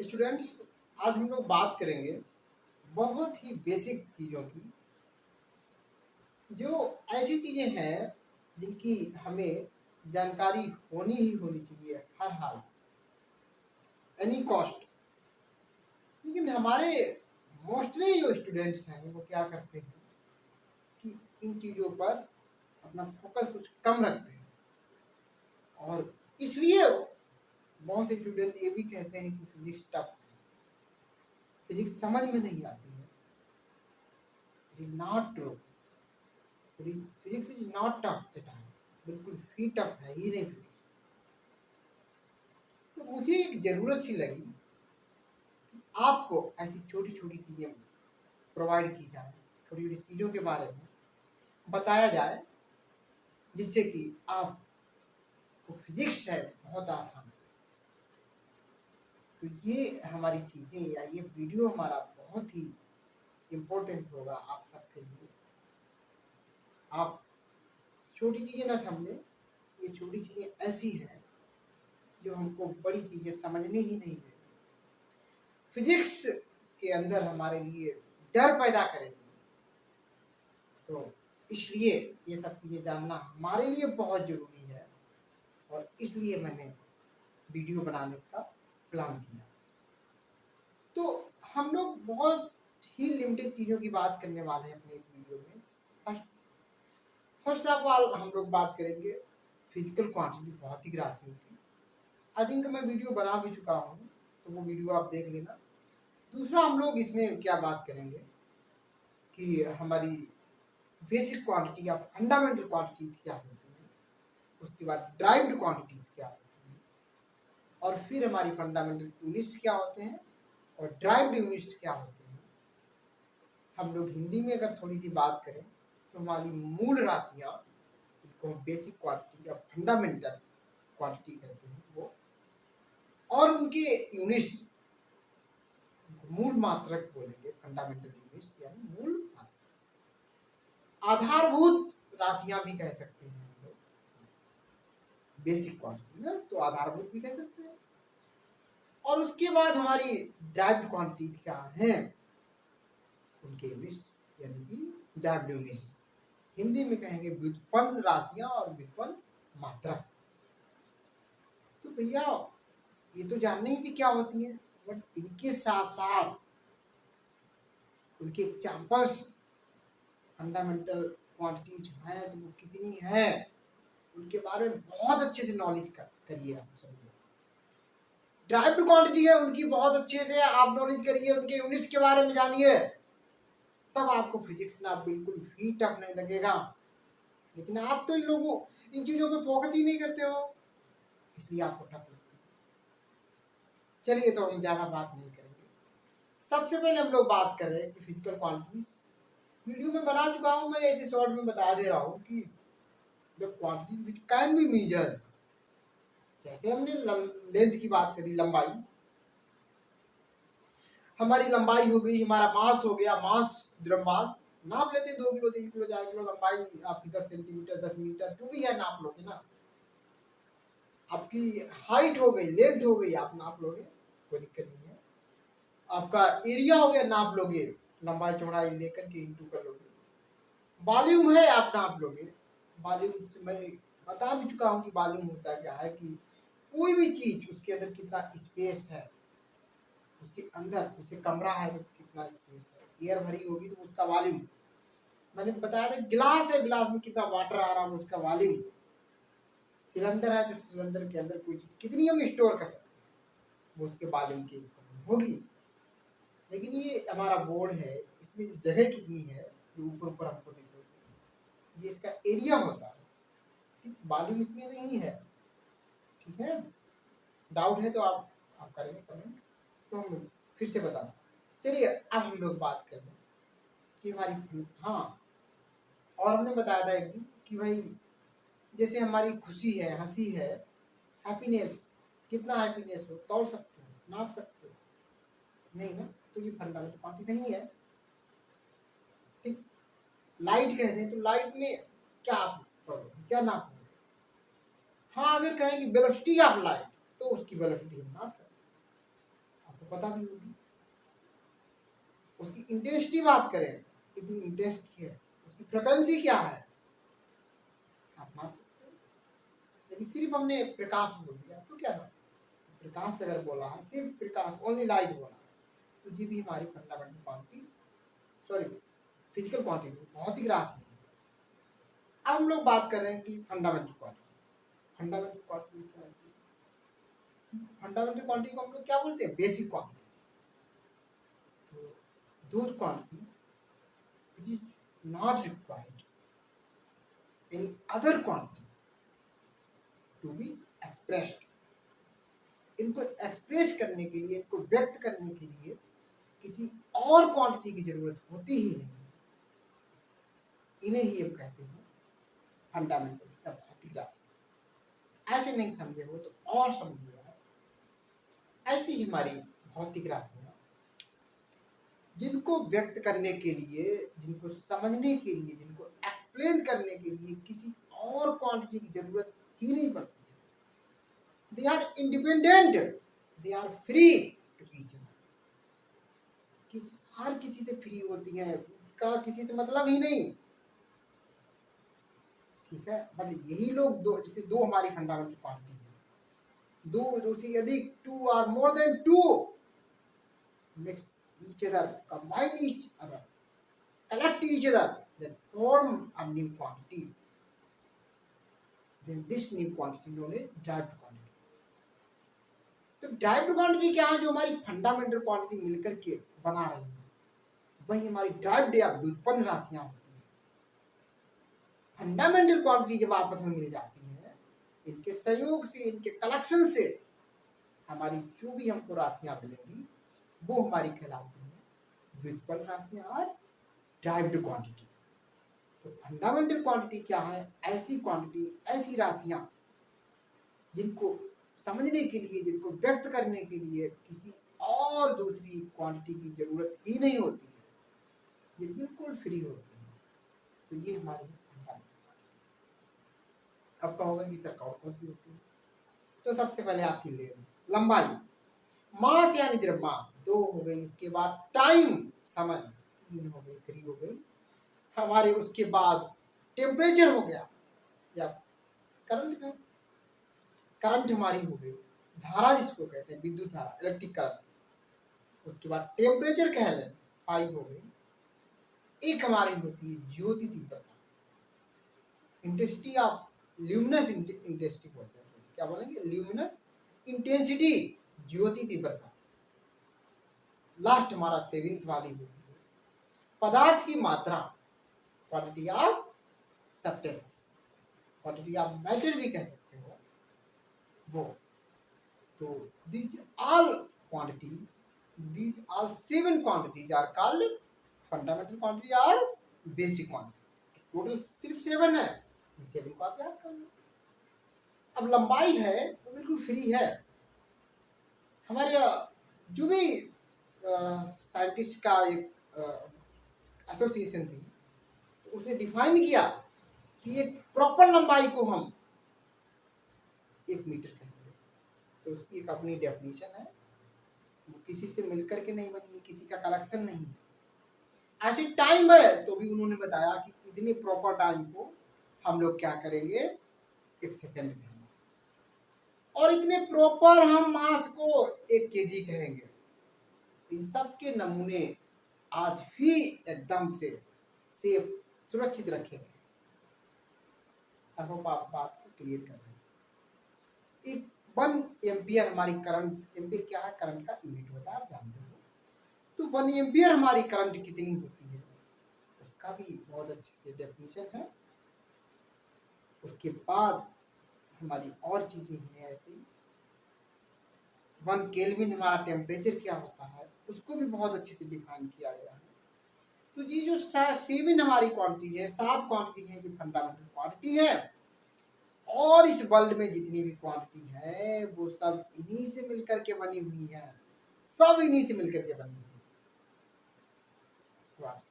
Students, आज हम लोग बात करेंगे बहुत ही बेसिक चीज़ों की, जो ऐसी चीज़ें हैं जिनकी हमें जानकारी होनी ही होनी चाहिए हर हाल, एनी कॉस्ट। लेकिन हमारे मोस्टली जो स्टूडेंट्स हैं वो क्या करते हैं कि इन चीज़ों पर अपना फोकस कुछ कम रखते हैं, और इसलिए बहुत से स्टूडेंट ये भी कहते हैं कि फिजिक्स टफ है, फिजिक्स समझ में नहीं आती है। It is not true. Physics is not tough at all, बिल्कुल भी टफ है ही नहीं फिजिक्स। तो मुझे एक जरूरत सी लगी कि आपको ऐसी छोटी छोटी चीजें प्रोवाइड की जाए, छोटी छोटी चीजों के बारे में बताया जाए, जिससे कि आपको फिजिक्स है बहुत आसान है। तो ये हमारी चीजें या ये वीडियो हमारा बहुत ही इम्पोर्टेंट होगा आप सबके लिए। आप छोटी चीजें ना समझें, ये छोटी चीजें ऐसी हैं जो हमको बड़ी चीजें समझने ही नहीं देती। फिजिक्स के अंदर हमारे लिए डर पैदा करेगी। तो इसलिए ये सब चीज़ें जानना हमारे लिए बहुत ज़रूरी है, और इसलिए मैंने वीडियो बनाने का प्लान किया। तो हम लोग बहुत ही लिमिटेड चीज़ों की बात करने वाले हैं अपने इस वीडियो में। फर्स्ट ऑफ ऑल हम लोग बात करेंगे फिजिकल क्वांटिटी, भौतिक राशियों की। आई थिंक मैं वीडियो बना भी चुका हूँ, तो वो वीडियो आप देख लेना। दूसरा हम लोग इसमें क्या बात करेंगे कि हमारी बेसिक क्वांटिटी या फंडामेंटल क्वांटिटीज क्या होती है, उसके बाद ड्राइव्ड क्वांटिटीज क्या होती हैं, और फिर हमारी फंडामेंटल यूनिट्स क्या होते हैं और ड्राइव्ड यूनिट्स क्या होते हैं। हम लोग हिंदी में अगर थोड़ी सी बात करें तो हमारी मूल राशियाँ, जिनको हम बेसिक क्वांटिटी या फंडामेंटल क्वांटिटी कहते हैं वो, और उनके यूनिट्स मूल मात्रक बोलेंगे, फंडामेंटल यूनिट्स यानी मूल मात्रक। आधारभूत राशियां भी कह सकते हैं हम लोग, बेसिक क्वांटिटी ना, तो आधारभूत भी कह सकते हैं। और उसके बाद हमारी ड्राइव्ड क्वांटिटीज क्या हैं, उनके यूनिट्स यानी कि ड्राइव्ड यूनिट्स, हिंदी में कहेंगे व्युत्पन्न राशियां और व्युत्पन्न मात्रक। तो भैया ये तो जानने ही थी क्या होती है, बट इनके साथ साथ उनके एग्जाम्पल्स फंडामेंटल क्वांटिटीज हैं तो वो कितनी है, उनके बारे में बहुत अच्छे से नॉलेज करिए आप सब लोग। ड्राइव्ड क्वांटिटी है उनकी बहुत अच्छे से आप नॉलेज करिए, उनके यूनिट्स के बारे में जानिए, तब आपको फिजिक्स ना बिल्कुल भी टफ नहीं लगेगा। लेकिन आप तो इन चीजों पे फोकस ही नहीं करते हो, इसलिए आपको टफ लगती है। चलिए, तो हम ज्यादा बात नहीं करेंगे। सबसे पहले हम लोग बात कर रहे हैं कि फिजिकल क्वांटिटीज वीडियो में बना चुका हूं, मैं ऐसे शॉर्ट में बता दे रहा हूं कि the quantity which can be measured. जैसे हमने लेंथ की बात करी, लंबाई, हमारी लंबाई हो गई, हमारा मास हो गया, मास द्रव्यमान नाप लेते 2 किलो 3 किलो 4 किलो, लंबाई आपकी 10 सेंटीमीटर 10 मीटर जो भी है नाप लोगे ना। आपकी हाइट हो गई, लेंथ हो गई, आप नाप लोगे, कोई दिक्कत नहीं है। आपका एरिया हो गया, नाप लोगे, लंबाई चौड़ाई लेकर के इंटू कर लोगे। वॉल्यूम है, आप नाप लोगे। वॉल्यूम से मैं बता भी चुका हूँ कि वॉल्यूम होता क्या है, कि कोई भी चीज उसके अंदर कितना स्पेस है, उसके अंदर जैसे कमरा है तो कितना स्पेस है, एयर भरी होगी तो उसका वॉल्यूम। मैंने बताया था गिलास है, गिलास में कितना वाटर आ रहा है उसका वॉल्यूम। सिलेंडर है तो सिलेंडर के अंदर कोई चीज कितनी हम स्टोर कर सकते हैं, वो उसके वॉल्यूम की होगी। लेकिन ये हमारा बोर्ड है, इसमें जगह कितनी है जो ऊपर ऊपर हमको दिख रही है, ये इसका एरिया होता है, ठीक, वॉल्यूम इसमें नहीं है। ठीक है, डाउट है तो आप करेंगे कमेंट, तो हम फिर से बताना। चलिए, अब हम लोग बात कर लें कि हमारी, हाँ, और हमने बताया था एक दिन कि भाई जैसे हमारी खुशी है, हंसी है, हैप्पीनेस, कितना हैप्पीनेस हो तोड़ सकते हो, नाप सकते हो नहीं ना, तो ये फंडामेंटल क्वांटिटी नहीं है। ठीक, लाइट कहते हैं तो लाइट में क्या आप तोड़ोगे, क्या नापोगे? हाँ, अगर कहें कि वेलोसिटी ऑफ लाइट, तो उसकी वेलोसिटी हम नाप सकते हैं। आपको पता भी होगी। उसकी इंटेंसिटी बात करें, कितनी इंटेंसिटी है, उसकी फ्रिक्वेंसी क्या है, आप माप सकते हो। लेकिन सिर्फ हमने प्रकाश बोल दिया तो क्या है, प्रकाश अगर बोला है, सिर्फ प्रकाश, ओनली लाइट बोला, तो ये भी हमारी fundamental quantity, sorry physical quantity, भौतिक राशि नहीं। अब हम लोग बात कर रहे हैं कि फंडामेंटल क्वांटिटी। फंडामेंटल क्वांटिटी क्या होती है? फंडामेंटल क्वांटिटी को हम लोग क्या बोलते हैं? Basic quantity. तो those quantity which is not required any other quantity to be expressed। इनको एक्सप्रेस करने के लिए, इनको व्यक्त करने के लिए किसी और क्वांटिटी की जरूरत होती ही नहीं। इन्हें ही हम कहते हैं फंडामेंटल या भौतिक राशि। ऐसे नहीं समझे हो तो और समझिए। ऐसी ही हमारी भौतिक राशियां, जिनको व्यक्त करने के लिए, जिनको समझने के लिए, जिनको एक्सप्लेन करने के लिए किसी और क्वांटिटी की जरूरत ही नहीं पड़ती है। They are independent, they are free to reason. हर किसी से फ्री होती हैं, का किसी से मतलब ही नहीं, ठीक है। बट यही लोग दो, जैसे दो हमारी फंडामेंटल क्वांटिटी है, दो से अधिक, two or more than two, mix each other, combine each other, collect each other, then form a new quantity. Then this new quantity known as derived quantity. तो derived quantity क्या है? जो हमारी fundamental quantity मिलकर के बना रही है, वही हमारी derived या व्युत्पन्न राशियां होती हैं। फंडामेंटल क्वांटिटी जब आपस में मिल जाती है, इनके संयोग से, इनके कलेक्शन से हमारी जो भी हमको राशियां मिलेंगी, वो हमारी कहलाती है व्युत्पन्न राशियां और derived क्वांटिटी। तो फंडामेंटल क्वांटिटी क्या है? ऐसी क्वांटिटी, ऐसी राशियां जिनको समझने के लिए, जिनको व्यक्त करने के लिए किसी और दूसरी क्वांटिटी की जरूरत ही नहीं होती है, ये बिल्कुल फ्री होती है। तो ये हमारी फंडामेंटल क्वांटिटी। अब कहोगे कि सर कौन सी होती है? तो सबसे पहले आपकी लेंथ, लंबाई, मास यानी द्रव्यमान, 2 हो गई। उसके बाद टाइम, समय, 3 हो गई, 3 हो गई हमारे। उसके बाद टेम्परेचर हो गया, या करंट का, करंट हमारी हो गई, धारा जिसको कहते हैं विद्युत धारा, इलेक्ट्रिक करंट। उसके बाद टेम्परेचर कह लें, 5 हो गई। एक हमारी होती है ज्योति तीव्रता, इंटेंसिटी ऑफ ल्यूमिनस इंटेंसिटी बोलते हैं, क्या बोलेंगे? ल्यूमिनस इंटेंसिटी, ज्योति तीव्रता। लास्ट हमारा 7th वाली होती है पदार्थ की मात्रा, quantity of substance, quantity of matter भी कह सकते हो वो। तो these all quantity, these all 7 quantities are called fundamental quantity or basic quantity। Total सिर्फ 7 है, इन 7 को आप याद कर लो। अब लंबाई है वो बिल्कुल फ्री है। हमारे जो भी साइंटिस्ट का एक एसोसिएशन थी, तो उसने डिफाइन किया कि एक प्रॉपर लंबाई को हम 1 मीटर कहेंगे। तो उसकी एक अपनी डेफिनेशन है, वो किसी से मिलकर के नहीं बनी है, किसी का कलेक्शन नहीं है। ऐसे टाइम है तो भी उन्होंने बताया कि इतने प्रॉपर टाइम को हम लोग क्या करेंगे, 1 सेकेंड कहेंगे, और इतने प्रॉपर हम मास को 1 केजी कहेंगे। इन सब के नमूने आज भी एकदम से सेफ, सुरक्षित रखे गए। अब आप बात को क्लियर कर रहे हैं। एक 1 एम्पियर हमारी करंट, एम्पियर क्या है? करंट का यूनिट होता है, आप जानते हो। तो 1 एम्पियर हमारी करंट कितनी होती है, उसका भी बहुत अच्छे से डेफिनेशन है। उसके बाद हमारी और चीजें हैं ऐसी। 1 केल्विन हमारा टेम्परेचर क्या होता है, उसको भी बहुत अच्छे से डिफाइन किया गया है। तो ये जो 7 हमारी क्वांटिटी है, 7 क्वांटिटी है, ये फंडामेंटल क्वांटिटी है। और इस वर्ल्ड में जितनी भी क्वांटिटी है वो सब इन्हीं से मिलकर के बनी हुई है, सब इन्हीं से मिलकर के बनी हुई है। तो आप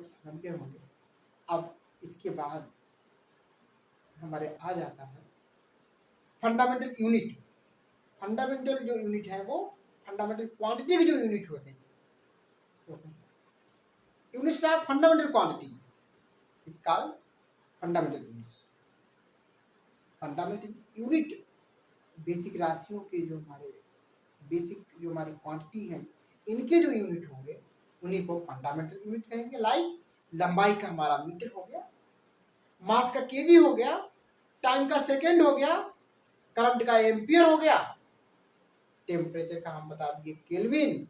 समझ गए होंगे। अब इसके बाद हमारे आ जाता है फंडामेंटल यूनिट। फंडामेंटल जो यूनिट है वो फंडामेंटल क्वांटिटी के जो यूनिट होते हैं, तो units of fundamental quantity is called fundamental units. Fundamental unit basic राशियों के जो हमारे बेसिक जो हमारी क्वांटिटी है इनके जो यूनिट होंगे उन्हीं को फंडामेंटल यूनिट कहेंगे। लाइक लंबाई का हमारा मीटर हो गया, मास का केजी हो गया, टाइम का सेकेंड हो गया, करंट का एम्पियर हो गया, टेम्परेचर का हम बता दिए केल्विन,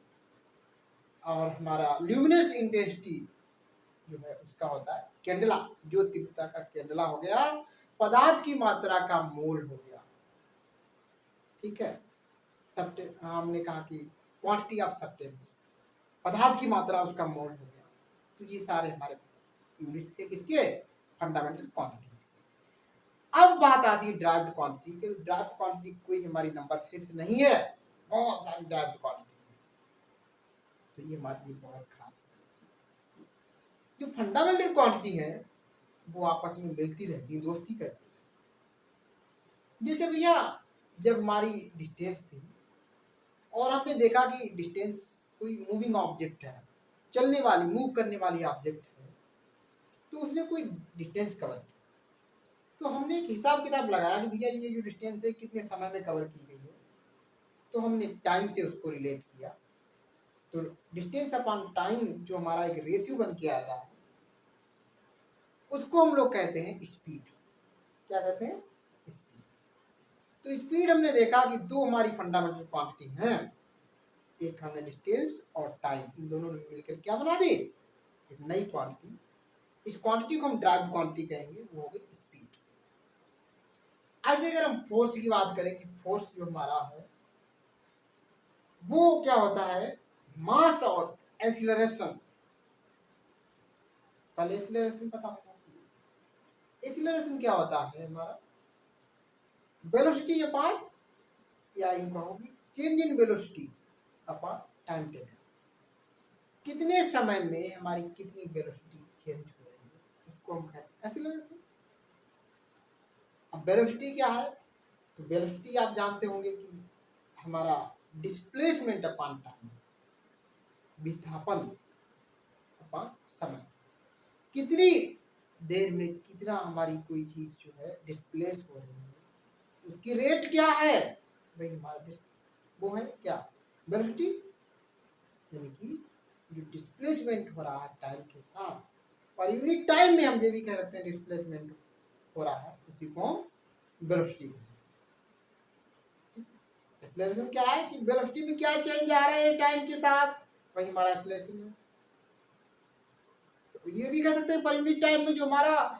और हमारा ल्यूमिनस इंटेंसिटी जो है उसका होता है कैंडला, जो तीव्रता का कैंडला हो गया, पदार्थ की मात्रा का मोल हो गया। ठीक है, हमने कहा कि क्वांटिटी ऑफ सब्सटेंस, पदार्थ की मात्रा उसका मोल हो गया। तो ये सारे हमारे यूनिट थे किसके, फंडामेंटल क्वांटिटीज के। अब बात आती है ड्राइव्ड क्वांटिटी के। ड्राइव्ड क्वांटिटी कोई हमारी नंबर फिक्स नहीं है, बहुत सारी ड्राइव्ड क्वांटिटी है। तो ये हमारे लिए बहुत खास है। जो फंडामेंटल क्वांटिटी है वो आपस में मिलती रहती है, दोस्ती करती है। जैसे भैया जब हमारी डिस्टेंस थी और हमने देखा कि डिस्टेंस कोई मूविंग ऑब्जेक्ट है, चलने वाली मूव करने वाली ऑब्जेक्ट है, तो उसने कोई डिस्टेंस कवर की, तो हमने एक हिसाब किताब लगाया कि भैया ये जो डिस्टेंस है कितने समय में कवर की गई है, तो हमने टाइम से उसको रिलेट किया। तो डिस्टेंस अपॉन टाइम जो हमारा एक रेशियो बन के आता है उसको हम लोग कहते हैं स्पीड। क्या कहते हैं, स्पीड। तो स्पीड हमने देखा कि दो हमारी फंडामेंटल क्वांटिटी हैं, एक हमने डिस्टेंस और टाइम, इन दोनों ने मिलकर क्या बना दी, एक नई क्वांटिटी। इस क्वांटिटी को हम ड्राइव्ड क्वांटिटी कहेंगे, वो हो गई स्पीड। ऐसे अगर हम फोर्स की बात करें कि फोर्स जो हमारा है वो क्या होता है, मास और एक्सीलरेशन। पहले एक्सीलरेशन पता होना चाहिए। एक्सीलरेशन क्या होता है, हमारा वेलोसिटी अपॉन, या यूं कहोगे change in velocity upon time taken. कितने समय में हमारी कितनी वेलोसिटी चेंज हो रही है उसको हम कहते हैं एक्सीलरेशन। अब वेलोसिटी क्या है, तो वेलोसिटी आप जानते होंगे कि हमारा डिस्प्लेसमेंट अपॉन टाइम, विस्थापन अपॉन समय। कितनी देर में कितना हमारी कोई चीज जो है डिस्प्लेस हो रही है, उसकी रेट क्या है, भाई हमारा वो है क्या, वेलोसिटी। यानी कि जो डिस्प्लेसमेंट हो रहा है टाइम के साथ, पर यूनिट टाइम में हम ये भी कह सकते हैं डिस्प्लेसमेंट हो रहा है, उसी को वेलोसिटी कहते हैं। एक्सेलरेशन क्या है कि वेलोसिटी में क्या चेंज आ रहा है टाइम के साथ, वही हमारा एक्सेलरेशन है। तो ये भी कह सकते हैं पर यूनिट टाइम में जो हमारा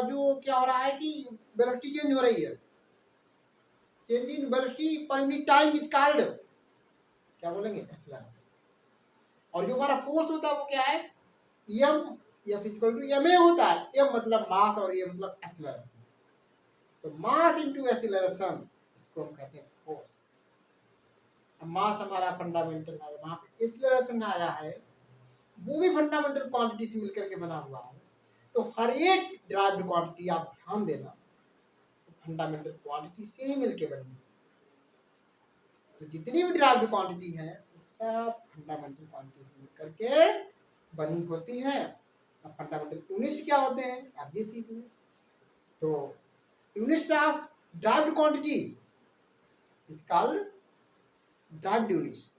जो क्या हो रहा है कि वेलोसिटी चेंज हो रही है, change in velocity per unit time is called, क्या बोलेंगे, एक्सेलरेशन। और जो हमारा फोर्स होता है वो क्या है, M, F equal to M A होता है। एम मतलब मास और ए मतलब एक्सेलरेशन। तो मास इनटू एक्सेलरेशन, इसको हम कहते हैं फोर्स। अब मास हमारा फंडामेंटल है, वहां पे एक्सेलरेशन आया है, वो भी फंडामेंटल क्वांटिटी से मिलकर के बना हुआ है। तो हर एक ड्राइव्ड क्वांटिटी आप ध्यान देना फंडामेंटल क्वांटिटी से ही मिलकर बनी। तो जितनी भी ड्राइव्ड क्वांटिटी है सब फंडामेंटल क्वांटिटी से मिलकर के बनी होती है। अब फंडामेंटल यूनिट्स क्या होते हैं आप ये सीख लें। तो units of derived quantity is called derived units.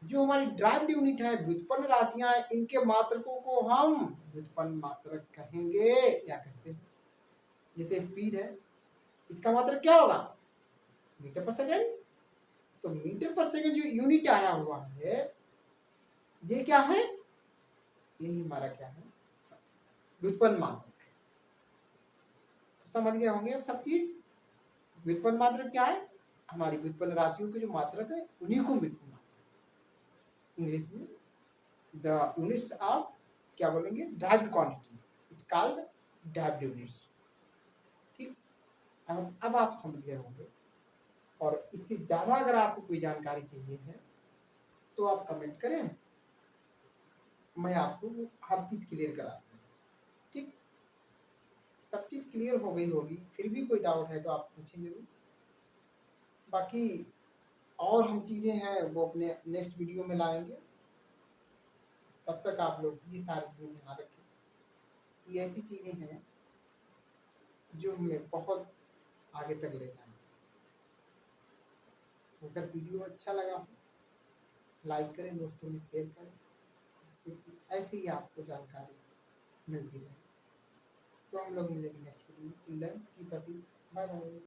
जो हमारी ड्राइव्ड यूनिट है, व्युत्पन्न राशियां, इनके मात्रकों को हम व्युत्पन्न मात्रक कहेंगे। क्या कहते हैं, जैसे स्पीड है, इसका मात्रक क्या होगा, मीटर पर सेकेंड। तो मीटर पर सेकेंड जो यूनिट आया हुआ है ये क्या है, यही हमारा क्या है, व्युत्पन्न मात्रक है। तो समझ गए होंगे अब सब चीज। व्युत्पन्न मात्रक क्या है, हमारी व्युत्पन्न राशियों के जो मात्रक है उन्हीं को व्युत्पन्न मात्रक, इंग्लिश में द यूनिट्स ऑफ, क्या बोलेंगे, derived quantity is called derived units. ठीक, अब आप समझ गए होंगे। और इससे ज्यादा अगर आपको कोई जानकारी चाहिए है तो आप कमेंट करें, मैं आपको हर चीज क्लियर करा दूँ। ठीक, सब चीज क्लियर हो गई होगी, फिर भी कोई डाउट है तो आप पूछें जरूर। बाकी और हम चीज़ें हैं वो अपने नेक्स्ट वीडियो में लाएंगे। तब तक आप लोग ये सारी चीज़ें ध्यान रखें। ये ऐसी चीज़ें हैं जो हमें बहुत आगे तक ले जाएंगे। तो अगर वीडियो अच्छा लगा हो, लाइक करें, दोस्तों में शेयर करें, जिससे कि ऐसे ही आपको जानकारी मिलती रहे। तो हम लोग मिलेंगे नेक्स्ट वीडियो में। Till then keep happy, bye bye.